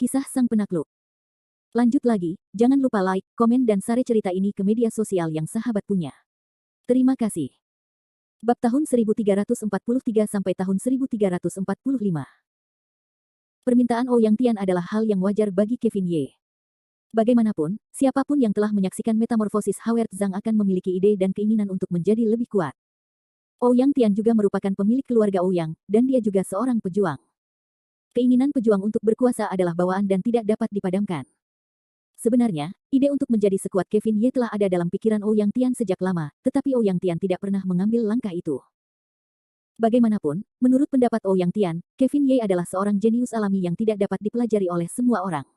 Kisah Sang Penakluk. Lanjut lagi, jangan lupa like, komen dan share cerita ini ke media sosial yang sahabat punya. Terima kasih. Bab tahun 1343 sampai tahun 1345. Permintaan Ouyang Tian adalah hal yang wajar bagi Kevin Ye. Bagaimanapun, siapapun yang telah menyaksikan metamorfosis Howard Zhang akan memiliki ide dan keinginan untuk menjadi lebih kuat. Ouyang Tian juga merupakan pemilik keluarga Ouyang, dan dia juga seorang pejuang. Keinginan pejuang untuk berkuasa adalah bawaan dan tidak dapat dipadamkan. Sebenarnya, ide untuk menjadi sekuat Kevin Ye telah ada dalam pikiran Ouyang Tian sejak lama, tetapi Ouyang Tian tidak pernah mengambil langkah itu. Bagaimanapun, menurut pendapat Ouyang Tian, Kevin Ye adalah seorang jenius alami yang tidak dapat dipelajari oleh semua orang.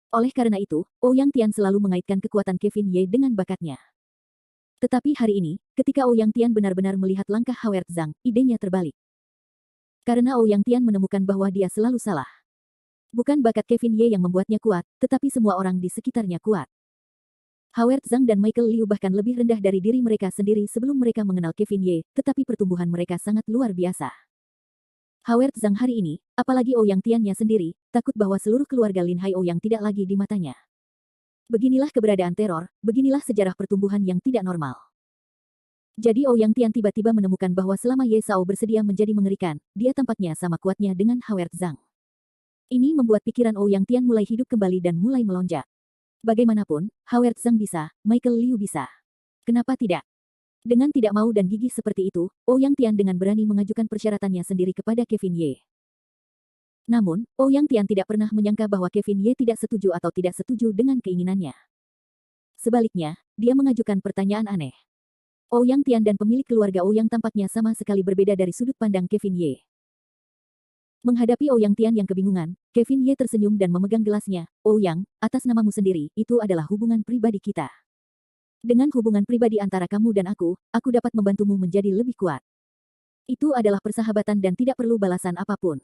Oleh karena itu, Ouyang Tian selalu mengaitkan kekuatan Kevin Ye dengan bakatnya. Tetapi hari ini, ketika Ouyang Tian benar-benar melihat langkah Howard Zhang, idenya terbalik. Karena Ouyang Tian menemukan bahwa dia selalu salah. Bukan bakat Kevin Ye yang membuatnya kuat, tetapi semua orang di sekitarnya kuat. Howard Zhang dan Michael Liu bahkan lebih rendah dari diri mereka sendiri sebelum mereka mengenal Kevin Ye, tetapi pertumbuhan mereka sangat luar biasa. Howard Zhang hari ini, apalagi Ouyang Tiannya sendiri, takut bahwa seluruh keluarga Lin Hai Ouyang tidak lagi di matanya. Beginilah keberadaan teror, beginilah sejarah pertumbuhan yang tidak normal. Jadi Ouyang Tian tiba-tiba menemukan bahwa selama Ye Sao bersedia menjadi mengerikan, dia tampaknya sama kuatnya dengan Howard Zhang. Ini membuat pikiran Ouyang Tian mulai hidup kembali dan mulai melonjak. Bagaimanapun, Howard Zhang bisa, Michael Liu bisa. Kenapa tidak? Dengan tidak mau dan gigih seperti itu, Ouyang Tian dengan berani mengajukan persyaratannya sendiri kepada Kevin Ye. Namun, Ouyang Tian tidak pernah menyangka bahwa Kevin Ye tidak setuju atau tidak setuju dengan keinginannya. Sebaliknya, dia mengajukan pertanyaan aneh. Ouyang Tian dan pemilik keluarga Ouyang tampaknya sama sekali berbeda dari sudut pandang Kevin Ye. Menghadapi Ouyang Tian yang kebingungan, Kevin Ye tersenyum dan memegang gelasnya. Ouyang, atas namamu sendiri, itu adalah hubungan pribadi kita. Dengan hubungan pribadi antara kamu dan aku dapat membantumu menjadi lebih kuat. Itu adalah persahabatan dan tidak perlu balasan apapun.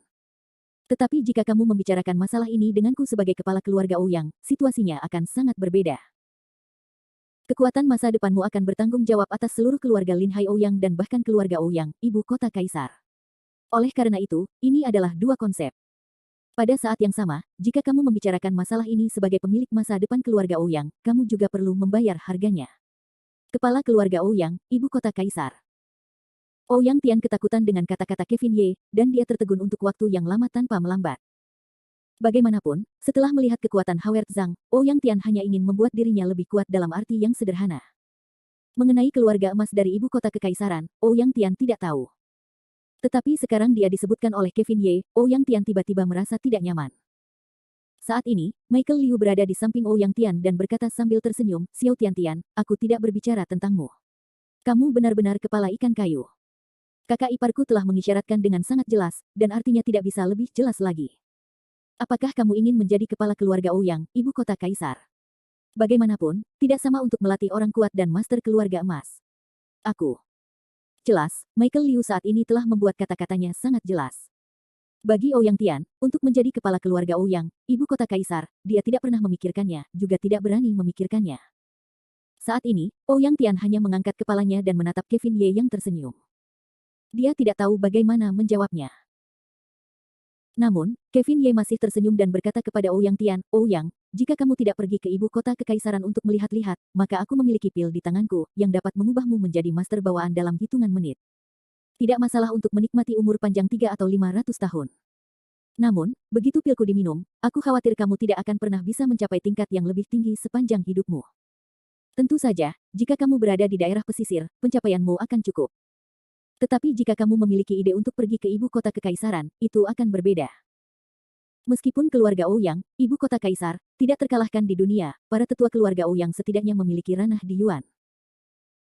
Tetapi jika kamu membicarakan masalah ini denganku sebagai kepala keluarga Ouyang, situasinya akan sangat berbeda. Kekuatan masa depanmu akan bertanggung jawab atas seluruh keluarga Lin Hai Ouyang dan bahkan keluarga Ouyang, ibu kota kaisar. Oleh karena itu, ini adalah dua konsep. Pada saat yang sama, jika kamu membicarakan masalah ini sebagai pemilik masa depan keluarga Ouyang, kamu juga perlu membayar harganya. Kepala keluarga Ouyang, ibu kota kaisar. Ouyang Tian ketakutan dengan kata-kata Kevin Ye, dan dia tertegun untuk waktu yang lama tanpa melambat. Bagaimanapun, setelah melihat kekuatan Howard Zhang, Ouyang Tian hanya ingin membuat dirinya lebih kuat dalam arti yang sederhana. Mengenai keluarga emas dari ibu kota kekaisaran, Ouyang Tian tidak tahu. Tetapi sekarang dia disebutkan oleh Kevin Ye, Ouyang Tian tiba-tiba merasa tidak nyaman. Saat ini, Michael Liu berada di samping Ouyang Tian dan berkata sambil tersenyum, Xiao Tian, aku tidak berbicara tentangmu. Kamu benar-benar kepala ikan kayu. Kakak iparku telah mengisyaratkan dengan sangat jelas, dan artinya tidak bisa lebih jelas lagi. Apakah kamu ingin menjadi kepala keluarga Ouyang, ibu kota kaisar? Bagaimanapun, tidak sama untuk melatih orang kuat dan master keluarga emas. Aku. Jelas, Michael Liu saat ini telah membuat kata-katanya sangat jelas. Bagi Ouyang Tian, untuk menjadi kepala keluarga Ouyang, ibu kota kaisar, dia tidak pernah memikirkannya, juga tidak berani memikirkannya. Saat ini, Ouyang Tian hanya mengangkat kepalanya dan menatap Kevin Ye yang tersenyum. Dia tidak tahu bagaimana menjawabnya. Namun, Kevin Ye masih tersenyum dan berkata kepada Ouyang Tian, Ouyang, jika kamu tidak pergi ke ibu kota kekaisaran untuk melihat-lihat, maka aku memiliki pil di tanganku, yang dapat mengubahmu menjadi master bawaan dalam hitungan menit. Tidak masalah untuk menikmati umur panjang 3 atau 500 tahun. Namun, begitu pilku diminum, aku khawatir kamu tidak akan pernah bisa mencapai tingkat yang lebih tinggi sepanjang hidupmu. Tentu saja, jika kamu berada di daerah pesisir, pencapaianmu akan cukup. Tetapi jika kamu memiliki ide untuk pergi ke ibu kota kekaisaran, itu akan berbeda. Meskipun keluarga Ouyang, ibu kota kaisar, tidak terkalahkan di dunia, para tetua keluarga Ouyang setidaknya memiliki ranah di Yuan.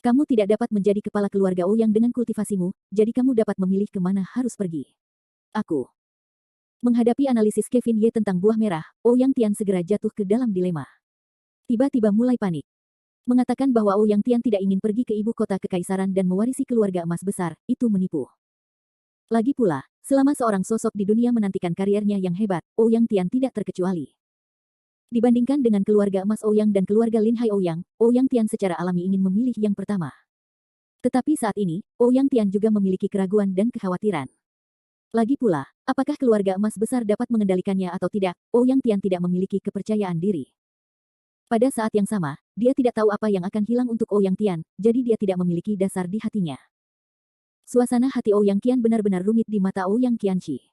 Kamu tidak dapat menjadi kepala keluarga Ouyang dengan kultivasimu, jadi kamu dapat memilih kemana harus pergi. Aku. Menghadapi analisis Kevin Ye tentang buah merah, Ouyang Tian segera jatuh ke dalam dilema. Tiba-tiba mulai panik. Mengatakan bahwa Ouyang Tian tidak ingin pergi ke ibu kota kekaisaran dan mewarisi keluarga emas besar, itu menipu. Lagi pula, selama seorang sosok di dunia menantikan kariernya yang hebat, Ouyang Tian tidak terkecuali. Dibandingkan dengan keluarga emas Ouyang dan keluarga Lin Hai Ouyang, Ouyang Tian secara alami ingin memilih yang pertama. Tetapi saat ini, Ouyang Tian juga memiliki keraguan dan kekhawatiran. Lagi pula, apakah keluarga emas besar dapat mengendalikannya atau tidak? Ouyang Tian tidak memiliki kepercayaan diri. Pada saat yang sama, dia tidak tahu apa yang akan hilang untuk Ouyang Tian, jadi dia tidak memiliki dasar di hatinya. Suasana hati Ouyang Qian benar-benar rumit di mata Ouyang Qianqi.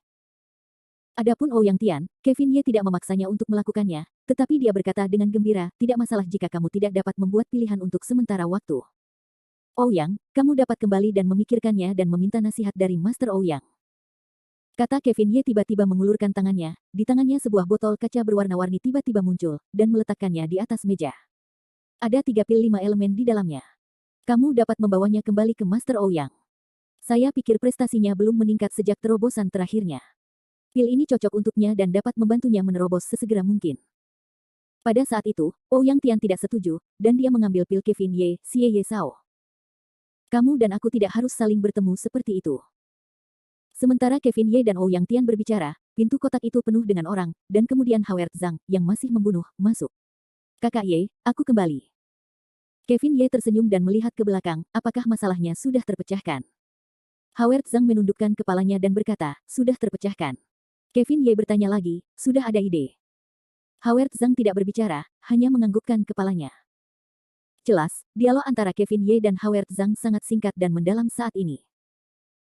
Adapun Ouyang Tian, Kevin Ye tidak memaksanya untuk melakukannya, tetapi dia berkata dengan gembira, tidak masalah jika kamu tidak dapat membuat pilihan untuk sementara waktu. Ouyang, kamu dapat kembali dan memikirkannya dan meminta nasihat dari Master Ouyang. Kata Kevin Ye tiba-tiba mengulurkan tangannya, di tangannya sebuah botol kaca berwarna-warni tiba-tiba muncul, dan meletakkannya di atas meja. Ada 3 pil 5 elemen di dalamnya. Kamu dapat membawanya kembali ke Master Ouyang. Saya pikir prestasinya belum meningkat sejak terobosan terakhirnya. Pil ini cocok untuknya dan dapat membantunya menerobos sesegera mungkin. Pada saat itu, Ouyang Tian tidak setuju, dan dia mengambil pil Kevin Ye, Xie Ye Sao. Kamu dan aku tidak harus saling bertemu seperti itu. Sementara Kevin Ye dan Ouyang Tian berbicara, pintu kotak itu penuh dengan orang, dan kemudian Howard Zhang, yang masih membunuh, masuk. Kakak Ye, aku kembali. Kevin Ye tersenyum dan melihat ke belakang, apakah masalahnya sudah terpecahkan? Howard Zhang menundukkan kepalanya dan berkata, sudah terpecahkan. Kevin Ye bertanya lagi, sudah ada ide? Howard Zhang tidak berbicara, hanya menganggukkan kepalanya. Jelas, dialog antara Kevin Ye dan Howard Zhang sangat singkat dan mendalam saat ini.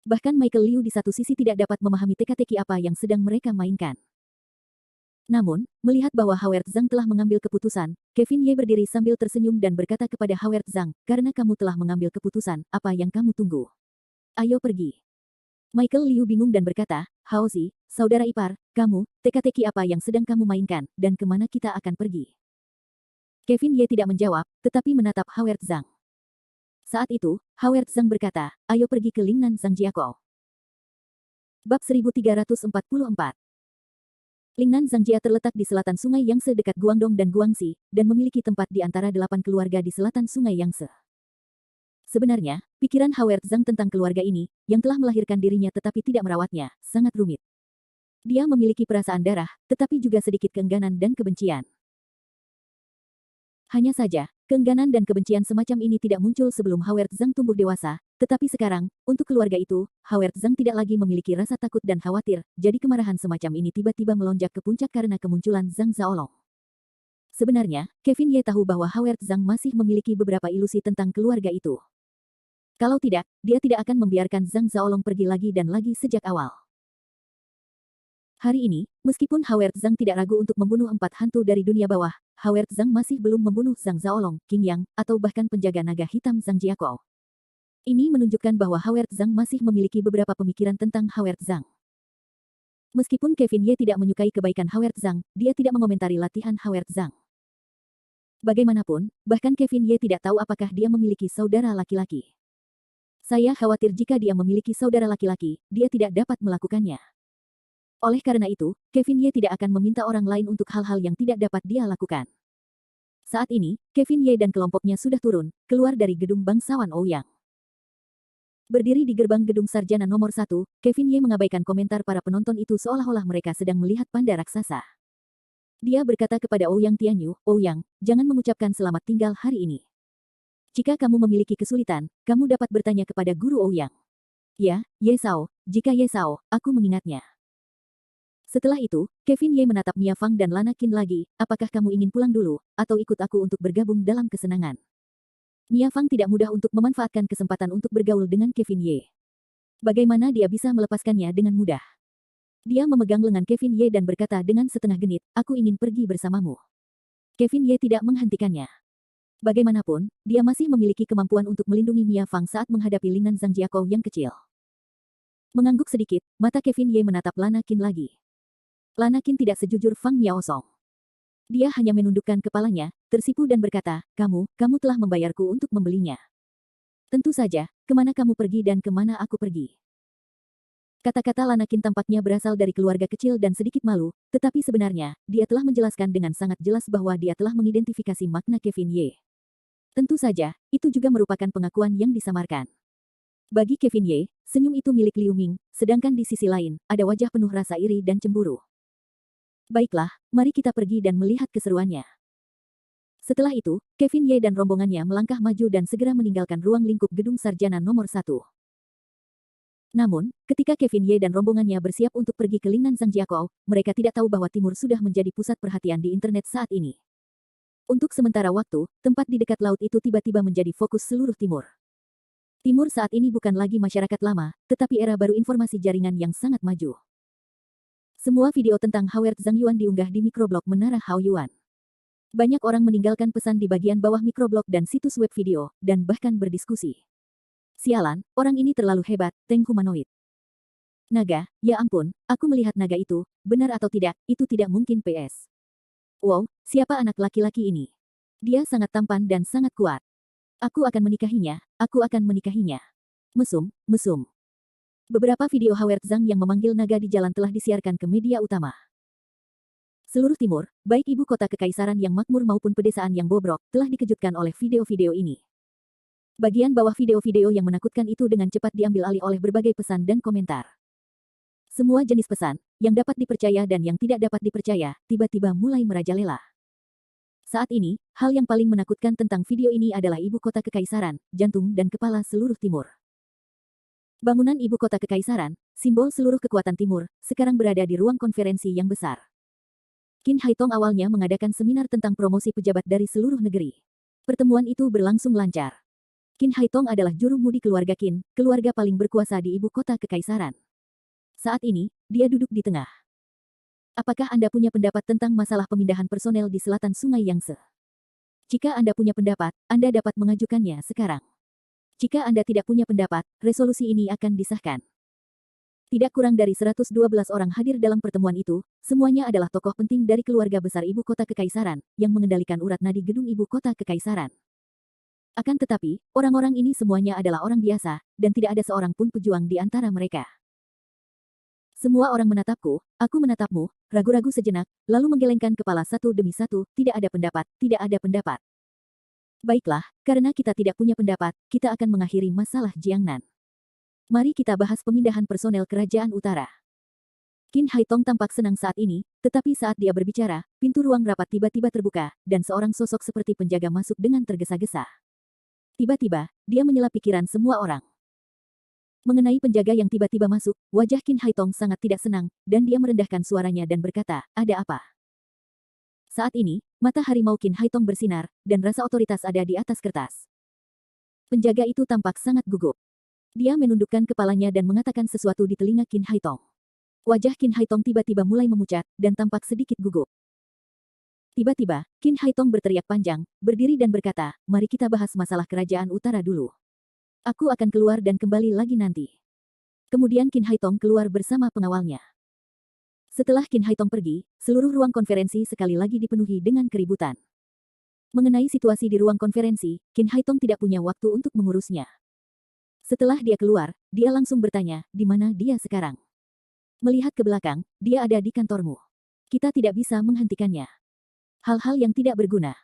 Bahkan Michael Liu di satu sisi tidak dapat memahami teka-teki apa yang sedang mereka mainkan. Namun, melihat bahwa Howard Zhang telah mengambil keputusan, Kevin Ye berdiri sambil tersenyum dan berkata kepada Howard Zhang, karena kamu telah mengambil keputusan, apa yang kamu tunggu? Ayo pergi. Michael Liu bingung dan berkata, Haozi, saudara ipar, kamu, teka-teki apa yang sedang kamu mainkan, dan kemana kita akan pergi? Kevin Ye tidak menjawab, tetapi menatap Howard Zhang. Saat itu, Howard Zhang berkata, ayo pergi ke Lingnan Zhangjiakou. Bab 1344. Lingnan Zhangjia terletak di selatan sungai Yangtze dekat Guangdong dan Guangxi, dan memiliki tempat di antara 8 keluarga di selatan sungai Yangtze. Sebenarnya, pikiran Howard Zhang tentang keluarga ini, yang telah melahirkan dirinya tetapi tidak merawatnya, sangat rumit. Dia memiliki perasaan darah, tetapi juga sedikit keengganan dan kebencian. Hanya saja, keengganan dan kebencian semacam ini tidak muncul sebelum Howard Zhang tumbuh dewasa, tetapi sekarang, untuk keluarga itu, Howard Zhang tidak lagi memiliki rasa takut dan khawatir, jadi kemarahan semacam ini tiba-tiba melonjak ke puncak karena kemunculan Zhang Zaolong. Sebenarnya, Kevin Ye tahu bahwa Howard Zhang masih memiliki beberapa ilusi tentang keluarga itu. Kalau tidak, dia tidak akan membiarkan Zhang Zaolong pergi lagi dan lagi sejak awal. Hari ini, meskipun Howard Zhang tidak ragu untuk membunuh 4 hantu dari dunia bawah, Howard Zhang masih belum membunuh Zhang Zaolong, Qing Yang, atau bahkan penjaga naga hitam Zhang Jiakou. Ini menunjukkan bahwa Howard Zhang masih memiliki beberapa pemikiran tentang Howard Zhang. Meskipun Kevin Ye tidak menyukai kebaikan Howard Zhang, dia tidak mengomentari latihan Howard Zhang. Bagaimanapun, bahkan Kevin Ye tidak tahu apakah dia memiliki saudara laki-laki. Saya khawatir jika dia memiliki saudara laki-laki, dia tidak dapat melakukannya. Oleh karena itu, Kevin Ye tidak akan meminta orang lain untuk hal-hal yang tidak dapat dia lakukan. Saat ini, Kevin Ye dan kelompoknya sudah turun, keluar dari gedung bangsawan Ouyang. Berdiri di gerbang gedung sarjana nomor 1, Kevin Ye mengabaikan komentar para penonton itu seolah-olah mereka sedang melihat panda raksasa. Dia berkata kepada Ouyang Tianyu, Ouyang, jangan mengucapkan selamat tinggal hari ini. Jika kamu memiliki kesulitan, kamu dapat bertanya kepada guru Ouyang. Ya, Ye Sao, jika Ye Sao, aku mengingatnya. Setelah itu, Kevin Ye menatap Mia Fang dan Lana Qin lagi, apakah kamu ingin pulang dulu, atau ikut aku untuk bergabung dalam kesenangan? Mia Fang tidak mudah untuk memanfaatkan kesempatan untuk bergaul dengan Kevin Ye. Bagaimana dia bisa melepaskannya dengan mudah? Dia memegang lengan Kevin Ye dan berkata dengan setengah genit, aku ingin pergi bersamamu. Kevin Ye tidak menghentikannya. Bagaimanapun, dia masih memiliki kemampuan untuk melindungi Mia Fang saat menghadapi Lingnan Zhangjiakou yang kecil. Mengangguk sedikit, mata Kevin Ye menatap Lana Qin lagi. Lana Qin tidak sejujur Fang Miaosong. Dia hanya menundukkan kepalanya, tersipu dan berkata, kamu telah membayarku untuk membelinya. Tentu saja, kemana kamu pergi dan kemana aku pergi. Kata-kata Lana Qin tampaknya berasal dari keluarga kecil dan sedikit malu, tetapi sebenarnya, dia telah menjelaskan dengan sangat jelas bahwa dia telah mengidentifikasi makna Kevin Ye. Tentu saja, itu juga merupakan pengakuan yang disamarkan. Bagi Kevin Ye, senyum itu milik Liu Ming, sedangkan di sisi lain, ada wajah penuh rasa iri dan cemburu. Baiklah, mari kita pergi dan melihat keseruannya. Setelah itu, Kevin Ye dan rombongannya melangkah maju dan segera meninggalkan ruang lingkup gedung sarjana nomor 1. Namun, ketika Kevin Ye dan rombongannya bersiap untuk pergi ke Lingnan Zhangjiakou, mereka tidak tahu bahwa timur sudah menjadi pusat perhatian di internet saat ini. Untuk sementara waktu, tempat di dekat laut itu tiba-tiba menjadi fokus seluruh timur. Timur saat ini bukan lagi masyarakat lama, tetapi era baru informasi jaringan yang sangat maju. Semua video tentang Howard Zhang Yuan diunggah di mikroblog Menara Hao Yuan. Banyak orang meninggalkan pesan di bagian bawah mikroblog dan situs web video, dan bahkan berdiskusi. Sialan, orang ini terlalu hebat, tank humanoid. Naga, ya ampun, aku melihat naga itu, benar atau tidak, itu tidak mungkin PS. Wow, siapa anak laki-laki ini? Dia sangat tampan dan sangat kuat. Aku akan menikahinya, aku akan menikahinya. Mesum, mesum. Beberapa video Howard Zhang yang memanggil naga di jalan telah disiarkan ke media utama. Seluruh timur, baik ibu kota kekaisaran yang makmur maupun pedesaan yang bobrok, telah dikejutkan oleh video-video ini. Bagian bawah video-video yang menakutkan itu dengan cepat diambil alih oleh berbagai pesan dan komentar. Semua jenis pesan, yang dapat dipercaya dan yang tidak dapat dipercaya, tiba-tiba mulai merajalela. Saat ini, hal yang paling menakutkan tentang video ini adalah ibu kota kekaisaran, jantung dan kepala seluruh timur. Bangunan ibu kota kekaisaran, simbol seluruh kekuatan timur, sekarang berada di ruang konferensi yang besar. Qin Haitong awalnya mengadakan seminar tentang promosi pejabat dari seluruh negeri. Pertemuan itu berlangsung lancar. Qin Haitong adalah juru mudi keluarga Qin, keluarga paling berkuasa di ibu kota kekaisaran. Saat ini, dia duduk di tengah. Apakah Anda punya pendapat tentang masalah pemindahan personel di selatan Sungai Yangtze? Jika Anda punya pendapat, Anda dapat mengajukannya sekarang. Jika Anda tidak punya pendapat, resolusi ini akan disahkan. Tidak kurang dari 112 orang hadir dalam pertemuan itu, semuanya adalah tokoh penting dari keluarga besar ibu kota kekaisaran, yang mengendalikan urat nadi gedung ibu kota kekaisaran. Akan tetapi, orang-orang ini semuanya adalah orang biasa, dan tidak ada seorang pun pejuang di antara mereka. Semua orang menatapku, aku menatapmu, ragu-ragu sejenak, lalu menggelengkan kepala satu demi satu, tidak ada pendapat, tidak ada pendapat. Baiklah, karena kita tidak punya pendapat, kita akan mengakhiri masalah Jiangnan. Mari kita bahas pemindahan personel kerajaan utara. Qin Haitong tampak senang saat ini, tetapi saat dia berbicara, pintu ruang rapat tiba-tiba terbuka, dan seorang sosok seperti penjaga masuk dengan tergesa-gesa. Tiba-tiba, dia menyela pikiran semua orang. Mengenai penjaga yang tiba-tiba masuk, wajah Qin Haitong sangat tidak senang, dan dia merendahkan suaranya dan berkata, ada apa? Saat ini, mata harimau Qin Haitong bersinar, dan rasa otoritas ada di atas kertas. Penjaga itu tampak sangat gugup. Dia menundukkan kepalanya dan mengatakan sesuatu di telinga Qin Haitong. Wajah Qin Haitong tiba-tiba mulai memucat, dan tampak sedikit gugup. Tiba-tiba, Qin Haitong berteriak panjang, berdiri dan berkata, mari kita bahas masalah kerajaan utara dulu. Aku akan keluar dan kembali lagi nanti. Kemudian Qin Haitong keluar bersama pengawalnya. Setelah Qin Haitong pergi, seluruh ruang konferensi sekali lagi dipenuhi dengan keributan. Mengenai situasi di ruang konferensi, Qin Haitong tidak punya waktu untuk mengurusnya. Setelah dia keluar, dia langsung bertanya, di mana dia sekarang? Melihat ke belakang, dia ada di kantormu. Kita tidak bisa menghentikannya. Hal-hal yang tidak berguna.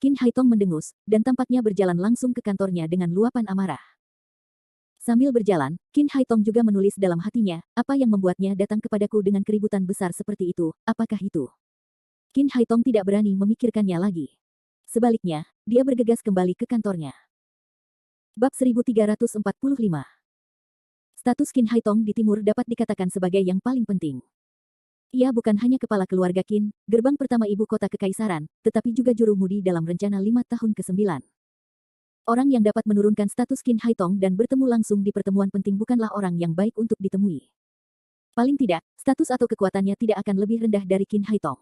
Qin Haitong mendengus, dan tampaknya berjalan langsung ke kantornya dengan luapan amarah. Sambil berjalan, Qin Haitong juga menulis dalam hatinya, apa yang membuatnya datang kepadaku dengan keributan besar seperti itu, apakah itu? Qin Haitong tidak berani memikirkannya lagi. Sebaliknya, dia bergegas kembali ke kantornya. Bab 1345. Status Qin Haitong di timur dapat dikatakan sebagai yang paling penting. Ia bukan hanya kepala keluarga Qin, gerbang pertama ibu kota kekaisaran, tetapi juga juru mudi dalam rencana 5 tahun ke-9. Orang yang dapat menurunkan status Qin Haitong dan bertemu langsung di pertemuan penting bukanlah orang yang baik untuk ditemui. Paling tidak, status atau kekuatannya tidak akan lebih rendah dari Qin Haitong.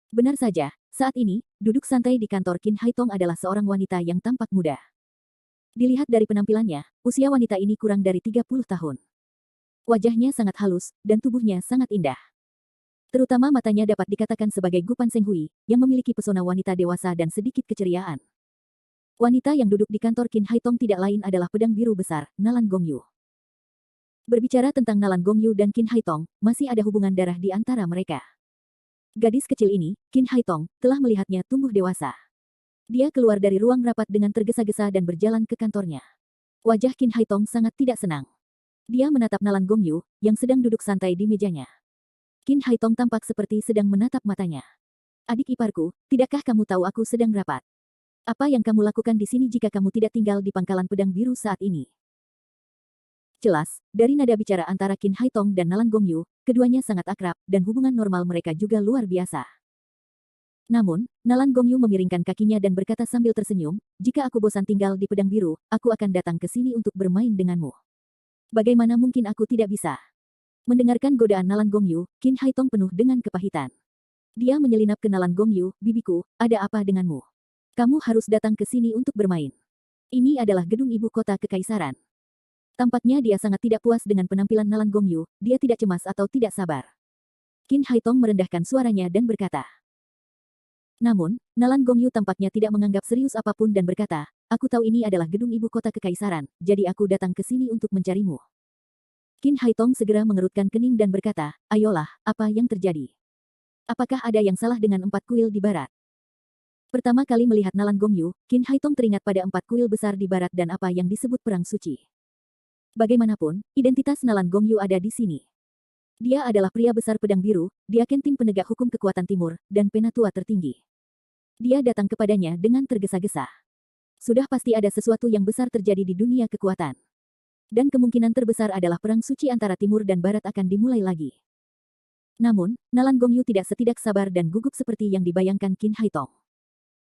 Benar saja, saat ini, duduk santai di kantor Qin Haitong adalah seorang wanita yang tampak muda. Dilihat dari penampilannya, usia wanita ini kurang dari 30 tahun. Wajahnya sangat halus, dan tubuhnya sangat indah. Terutama matanya dapat dikatakan sebagai Gupan Seng Hui, yang memiliki pesona wanita dewasa dan sedikit keceriaan. Wanita yang duduk di kantor Qin Haitong tidak lain adalah pedang biru besar, Nalan Gongyu. Berbicara tentang Nalan Gongyu dan Qin Haitong, masih ada hubungan darah di antara mereka. Gadis kecil ini, Qin Haitong, telah melihatnya tumbuh dewasa. Dia keluar dari ruang rapat dengan tergesa-gesa dan berjalan ke kantornya. Wajah Qin Haitong sangat tidak senang. Dia menatap Nalan Gongyu, yang sedang duduk santai di mejanya. Qin Haitong tampak seperti sedang menatap matanya. Adik iparku, tidakkah kamu tahu aku sedang rapat? Apa yang kamu lakukan di sini jika kamu tidak tinggal di pangkalan pedang biru saat ini? Jelas, dari nada bicara antara Qin Haitong dan Nalan Gongyu, keduanya sangat akrab, dan hubungan normal mereka juga luar biasa. Namun, Nalan Gongyu memiringkan kakinya dan berkata sambil tersenyum, jika aku bosan tinggal di pedang biru, aku akan datang ke sini untuk bermain denganmu. Bagaimana mungkin aku tidak bisa? Mendengarkan godaan Nalan Gongyu, Qin Haitong penuh dengan kepahitan. Dia menyelinap ke Nalan Gongyu, bibiku, ada apa denganmu? Kamu harus datang ke sini untuk bermain. Ini adalah gedung ibu kota kekaisaran. Tampaknya dia sangat tidak puas dengan penampilan Nalan Gongyu, dia tidak cemas atau tidak sabar. Qin Haitong merendahkan suaranya dan berkata. Namun, Nalan Gongyu tampaknya tidak menganggap serius apapun dan berkata, aku tahu ini adalah gedung ibu kota kekaisaran, jadi aku datang ke sini untuk mencarimu. Qin Haitong segera mengerutkan kening dan berkata, ayolah, apa yang terjadi? Apakah ada yang salah dengan 4 kuil di barat? Pertama kali melihat Nalan Gongyu, Qin Haitong teringat pada 4 kuil besar di barat dan apa yang disebut perang suci. Bagaimanapun, identitas Nalan Gongyu ada di sini. Dia adalah pria besar pedang biru, dia tim penegak hukum kekuatan timur, dan penatua tertinggi. Dia datang kepadanya dengan tergesa-gesa. Sudah pasti ada sesuatu yang besar terjadi di dunia kekuatan. Dan kemungkinan terbesar adalah perang suci antara timur dan barat akan dimulai lagi. Namun, Nalan Gongyu tidak setidak sabar dan gugup seperti yang dibayangkan Qin Haitong.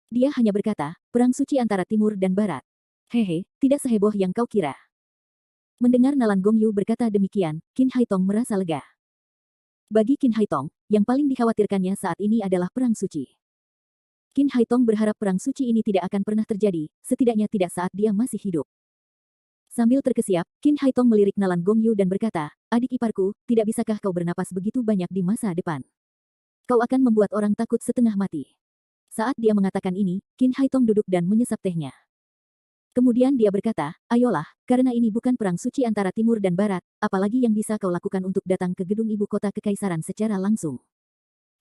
Dia hanya berkata, perang suci antara timur dan barat. Hehe, tidak seheboh yang kau kira. Mendengar Nalan Gongyu berkata demikian, Qin Haitong merasa lega. Bagi Qin Haitong, yang paling dikhawatirkannya saat ini adalah perang suci. Qin Haitong berharap perang suci ini tidak akan pernah terjadi, setidaknya tidak saat dia masih hidup. Sambil terkesiap, Qin Haitong melirik Nalan Gongyu dan berkata, adik iparku, tidak bisakah kau bernapas begitu banyak di masa depan? Kau akan membuat orang takut setengah mati. Saat dia mengatakan ini, Qin Haitong duduk dan menyesap tehnya. Kemudian dia berkata, ayolah, karena ini bukan perang suci antara timur dan barat, apalagi yang bisa kau lakukan untuk datang ke gedung ibu kota kekaisaran secara langsung.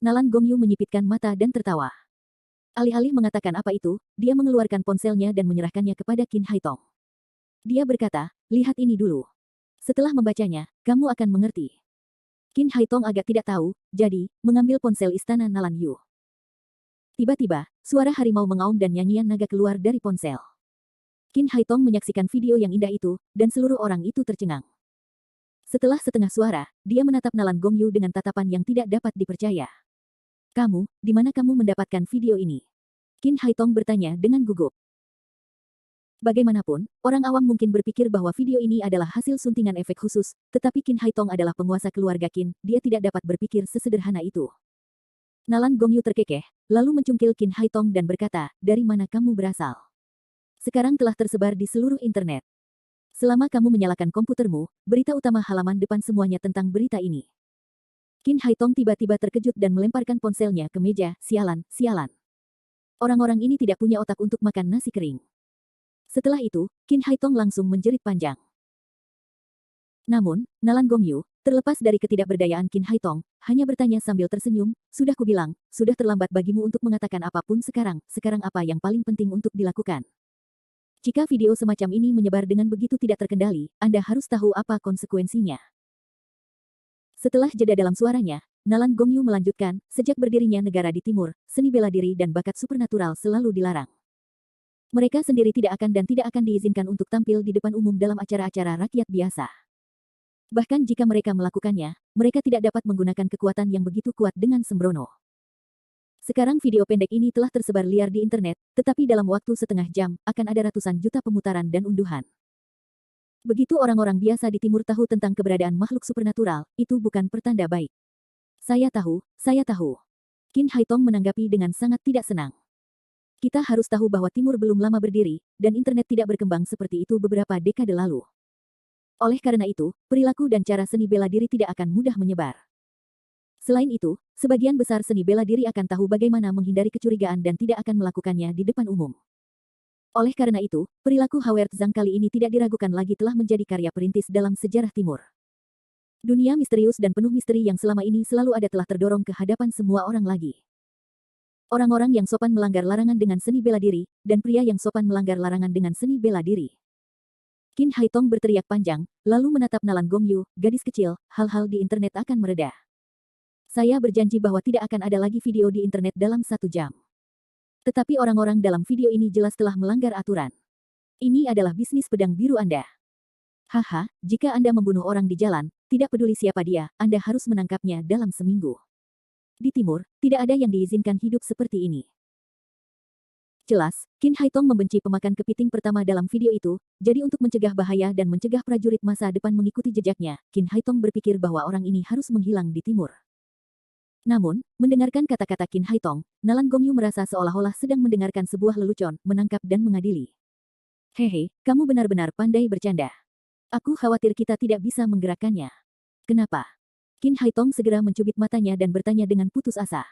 Nalan Gongyu menyipitkan mata dan tertawa. Alih-alih mengatakan apa itu, dia mengeluarkan ponselnya dan menyerahkannya kepada Qin Haitong. Dia berkata, lihat ini dulu. Setelah membacanya, kamu akan mengerti. Qin Haitong agak tidak tahu, jadi, mengambil ponsel istana Nalan Yu. Tiba-tiba, suara harimau mengaum dan nyanyian naga keluar dari ponsel. Qin Haitong menyaksikan video yang indah itu, dan seluruh orang itu tercengang. Setelah setengah suara, dia menatap Nalan Gongyu dengan tatapan yang tidak dapat dipercaya. Kamu, di mana kamu mendapatkan video ini? Qin Haitong bertanya dengan gugup. Bagaimanapun, orang awam mungkin berpikir bahwa video ini adalah hasil suntingan efek khusus, tetapi Qin Haitong adalah penguasa keluarga Qin, dia tidak dapat berpikir sesederhana itu. Nalan Gongyu terkekeh, lalu mencungkil Qin Haitong dan berkata, dari mana kamu berasal? Sekarang telah tersebar di seluruh internet. Selama kamu menyalakan komputermu, berita utama halaman depan semuanya tentang berita ini. Qin Haitong tiba-tiba terkejut dan melemparkan ponselnya ke meja, sialan, sialan. Orang-orang ini tidak punya otak untuk makan nasi kering. Setelah itu, Qin Haitong langsung menjerit panjang. Namun, Nalan Gongyu, terlepas dari ketidakberdayaan Qin Haitong, hanya bertanya sambil tersenyum, sudah kubilang, sudah terlambat bagimu untuk mengatakan apapun sekarang apa yang paling penting untuk dilakukan. Jika video semacam ini menyebar dengan begitu tidak terkendali, Anda harus tahu apa konsekuensinya. Setelah jeda dalam suaranya, Nalan Gongyu melanjutkan, sejak berdirinya negara di timur, seni bela diri dan bakat supernatural selalu dilarang. Mereka sendiri tidak akan diizinkan untuk tampil di depan umum dalam acara-acara rakyat biasa. Bahkan jika mereka melakukannya, mereka tidak dapat menggunakan kekuatan yang begitu kuat dengan sembrono. Sekarang video pendek ini telah tersebar liar di internet, tetapi dalam waktu setengah jam, akan ada ratusan juta pemutaran dan unduhan. Begitu orang-orang biasa di timur tahu tentang keberadaan makhluk supernatural, itu bukan pertanda baik. Saya tahu, saya tahu. Qin Haitong menanggapi dengan sangat tidak senang. Kita harus tahu bahwa timur belum lama berdiri, dan internet tidak berkembang seperti itu beberapa dekade lalu. Oleh karena itu, perilaku dan cara seni bela diri tidak akan mudah menyebar. Selain itu, sebagian besar seni bela diri akan tahu bagaimana menghindari kecurigaan dan tidak akan melakukannya di depan umum. Oleh karena itu, perilaku Howard Zhang kali ini tidak diragukan lagi telah menjadi karya perintis dalam sejarah timur. Dunia misterius dan penuh misteri yang selama ini selalu ada telah terdorong ke hadapan semua orang lagi. Orang-orang yang sopan melanggar larangan dengan seni bela diri, dan pria yang sopan melanggar larangan dengan seni bela diri. Qin Haitong berteriak panjang, lalu menatap Nalan Gongyu, gadis kecil, hal-hal di internet akan mereda. Saya berjanji bahwa tidak akan ada lagi video di internet dalam 1 jam. Tetapi orang-orang dalam video ini jelas telah melanggar aturan. Ini adalah bisnis pedang biru Anda. Haha, jika Anda membunuh orang di jalan, tidak peduli siapa dia, Anda harus menangkapnya dalam seminggu. Di timur, tidak ada yang diizinkan hidup seperti ini. Jelas, Qin Haitong membenci pemakan kepiting pertama dalam video itu, jadi untuk mencegah bahaya dan mencegah prajurit masa depan mengikuti jejaknya, Qin Haitong berpikir bahwa orang ini harus menghilang di timur. Namun, mendengarkan kata-kata Qin Haitong, Nalan Gongyu merasa seolah-olah sedang mendengarkan sebuah lelucon, menangkap dan mengadili. Hehe, kamu benar-benar pandai bercanda. Aku khawatir kita tidak bisa menggerakkannya. Kenapa? Qin Haitong segera mencubit matanya dan bertanya dengan putus asa.